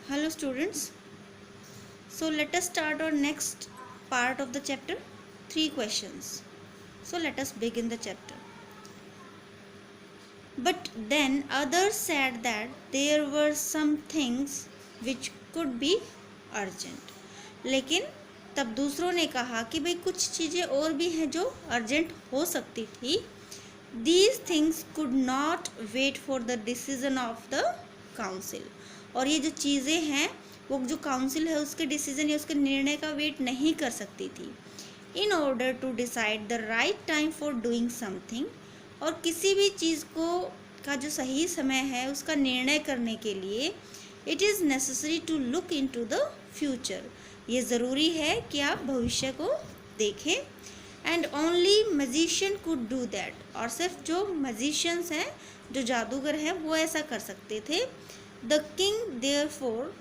Hello students. So let us start our next part of the chapter. 3 questions. So let us begin the chapter. But then others said that there were some things which could be urgent. लेकिन तब दूसरों ने कहा कि भाई कुछ चीज़ें और भी हैं जो अर्जेंट हो सकती थी. These things could not wait for the decision of the council. और ये जो चीज़ें हैं वो जो काउंसिल है उसके डिसीजन या उसके निर्णय का वेट नहीं कर सकती थी. In order to decide the right time for doing something. और किसी भी चीज़ को का जो सही समय है उसका निर्णय करने के लिए it is necessary to look in to the future. ये ज़रूरी है कि आप भविष्य को देखें. And only magician could do that. और सिर्फ जो मैजिशियंस हैं, जो जादूगर हैं, वो ऐसा कर सकते थे. The king therefore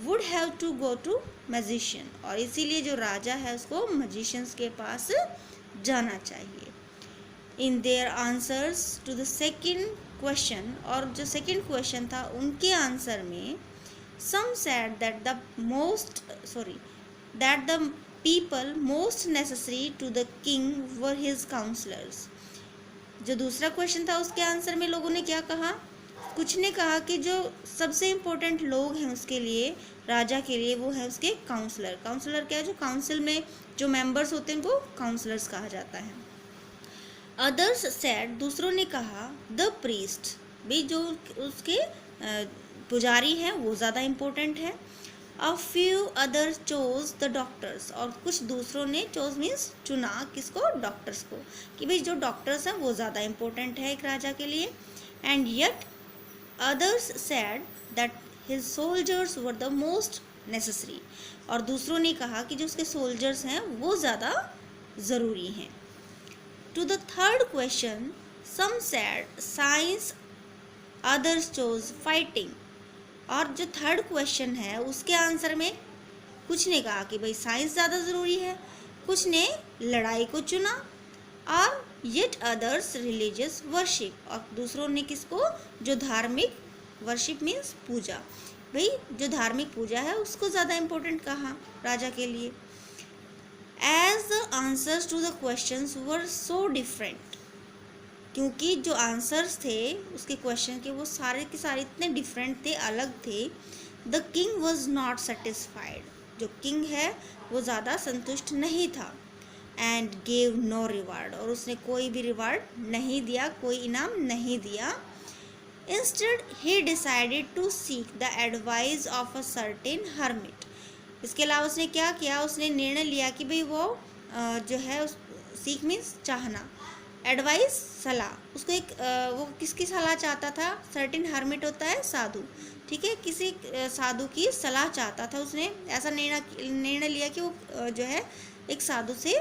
would have to go to magician. और इसीलिए जो राजा है उसको मैजिशियंस के पास जाना चाहिए. In their answers to the second question. और जो सेकेंड क्वेश्चन था उनके आंसर में some said that the people most necessary to the king were his counsellors. जो दूसरा क्वेश्चन था उसके आंसर में लोगों ने क्या कहा? कुछ ने कहा कि जो सबसे इम्पोर्टेंट लोग हैं उसके लिए, राजा के लिए, वो है उसके काउंसलर. काउंसलर क्या है? जो काउंसिल में जो मेंबर्स होते हैं उनको काउंसलर्स कहा जाता है. अदर्स सेड, दूसरों ने कहा, द प्रीस्ट, भी जो उसके पुजारी हैं वो ज़्यादा इम्पोर्टेंट है. A few other chose the doctors. और कुछ दूसरों ने चोज मीन्स चुना किसको? डॉक्टर्स को. कि भाई जो डॉक्टर्स हैं वो ज़्यादा इम्पोर्टेंट है एक राजा के लिए. And yet others said that his soldiers were the most necessary. और दूसरों ने कहा कि जो उसके सोल्जर्स हैं वो ज़्यादा ज़रूरी हैं. To the third question some said science, others chose fighting. और जो थर्ड क्वेश्चन है उसके आंसर में कुछ ने कहा कि भाई साइंस ज़्यादा ज़रूरी है, कुछ ने लड़ाई को चुना. और येट अदर्स रिलीजियस वर्शिप. और दूसरों ने किसको? जो धार्मिक, वर्शिप मीन्स पूजा, भाई जो धार्मिक पूजा है उसको ज़्यादा इम्पोर्टेंट कहा राजा के लिए. As the answers to the questions were so different. क्योंकि जो आंसर्स थे उसके क्वेश्चन के वो सारे के सारे इतने डिफरेंट थे, अलग थे. The king was not satisfied. जो किंग है वो ज़्यादा संतुष्ट नहीं था. And gave no reward. और उसने कोई भी रिवार्ड नहीं दिया, कोई इनाम नहीं दिया. Instead he decided to seek the advice of a certain hermit. इसके अलावा उसने क्या किया? उसने निर्णय लिया कि भाई वो जो है सीक मीन्स चाहना, एडवाइस सलाह. उसको एक वो किसकी सलाह चाहता था? सर्टेन हर्मिट होता है साधु, ठीक है, किसी साधु की सलाह चाहता था. उसने ऐसा निर्णय लिया कि वो जो है एक साधु से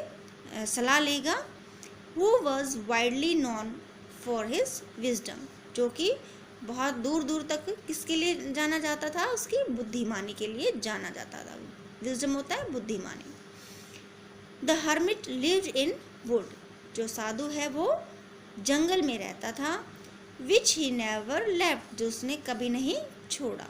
सलाह लेगा. Who was widely known for his wisdom. जो कि बहुत दूर दूर तक किसके लिए जाना जाता था? उसकी बुद्धिमानी के लिए जाना जाता था. विजडम होता है बुद्धिमानी. The hermit lived in wood. जो साधु है वो जंगल में रहता था. Which he never left. जो उसने कभी नहीं छोड़ा.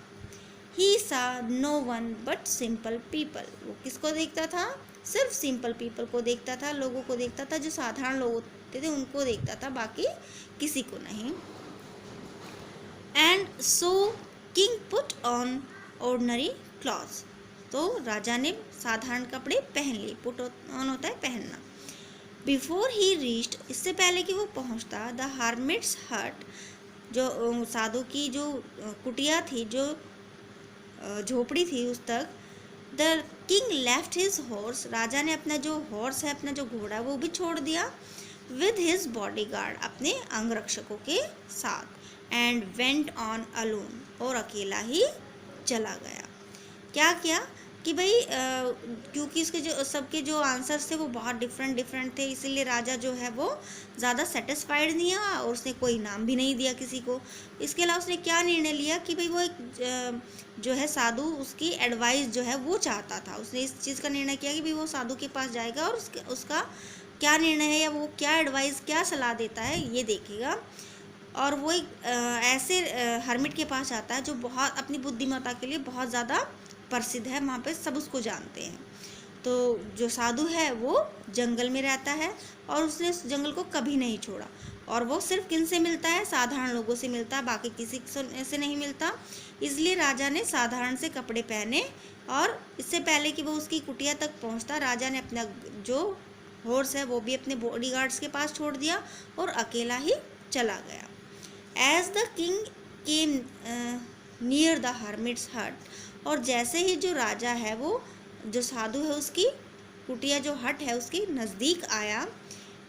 He saw no one but simple people. वो किसको देखता था? सिर्फ सिंपल पीपल को देखता था, लोगों को देखता था, जो साधारण लोग होते थे उनको देखता था, बाकी किसी को नहीं. And so king put on ordinary clothes. तो राजा ने साधारण कपड़े पहन लिए. पुट ऑन होता है पहनना. बिफोर ही रीच्ड, इससे पहले कि वो पहुंचता, द हार्मिट्स हट, जो साधु की जो कुटिया थी, जो झोपड़ी थी, उस तक the king left his horse. राजा ने अपना जो हॉर्स है, अपना जो घोड़ा, वो भी छोड़ दिया. विद हिज बॉडी गार्ड, अपने अंगरक्षकों के साथ. एंड वेंट ऑन अलोन, और अकेला ही चला गया. क्या किया कि भाई क्योंकि इसके जो सबके जो आंसर्स थे वो बहुत डिफरेंट थे, इसीलिए राजा जो है वो ज़्यादा सेटिस्फाइड नहीं हुआ और उसने कोई इनाम भी नहीं दिया किसी को. इसके अलावा उसने क्या निर्णय लिया कि भाई वो एक जो है साधु, उसकी एडवाइस जो है वो चाहता था. उसने इस चीज़ का निर्णय किया कि भाई वो साधु के पास जाएगा और उसका क्या निर्णय है या वो क्या एडवाइस, क्या सलाह देता है, ये देखेगा. और वो एक ऐसे हर्मिट के पास जाता है जो बहुत अपनी बुद्धिमत्ता के लिए बहुत ज़्यादा प्रसिद्ध है, वहाँ पे सब उसको जानते हैं। तो जो साधु है वो जंगल में रहता है और उसने उस जंगल को कभी नहीं छोड़ा, और वो सिर्फ किन से मिलता है, साधारण लोगों से मिलता है, बाकी किसी से नहीं मिलता। इसलिए राजा ने साधारण से कपड़े पहने, और इससे पहले कि वो उसकी कुटिया तक पहुंचता, राजा ने अपना जो हॉर्स है वो भी अपने बॉडीगार्ड्स के पास छोड़ दिया और अकेला ही चला गया। As the king came near the hermit's hut, और जैसे ही जो राजा है वो जो साधु है उसकी कुटिया जो हट है उसके नज़दीक आया,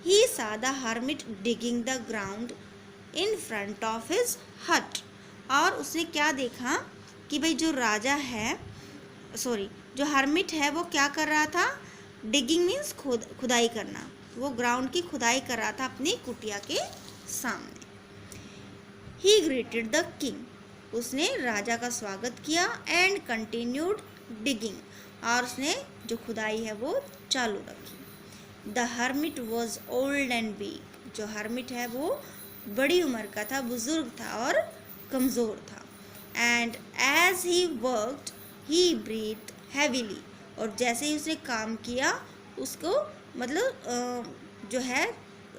ही saw the hermit digging the ground in front of his hut, और उसने क्या देखा कि भाई जो राजा है जो हर्मिट है वो क्या कर रहा था, डिगिंग मीन्स खुदाई करना, वो ग्राउंड की खुदाई कर रहा था अपनी कुटिया के सामने। ही ग्रीटेड द किंग, उसने राजा का स्वागत किया, एंड कंटिन्यूड डिगिंग, और उसने जो खुदाई है वो चालू रखी। The hermit was old and weak, जो हर्मिट है वो बड़ी उम्र का था, बुजुर्ग था और कमज़ोर था। And as he worked he breathe heavily, और जैसे ही उसने काम किया उसको मतलब जो है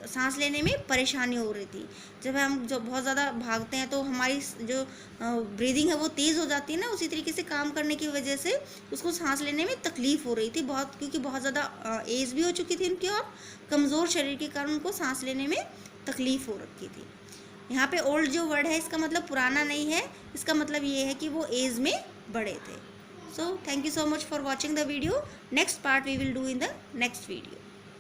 सांस लेने में परेशानी हो रही थी। जब हम जो बहुत ज़्यादा भागते हैं तो हमारी जो ब्रीदिंग है वो तेज़ हो जाती है ना, उसी तरीके से काम करने की वजह से उसको सांस लेने में तकलीफ़ हो रही थी बहुत, क्योंकि बहुत ज़्यादा एज भी हो चुकी थी उनकी और कमज़ोर शरीर के कारण उनको सांस लेने में तकलीफ़ हो रखी थी। यहाँ पे ओल्ड जो वर्ड है इसका मतलब पुराना नहीं है, इसका मतलब ये है कि वो एज में बड़े थे। So thank you so much for watching the video. Next part we will do in the next video.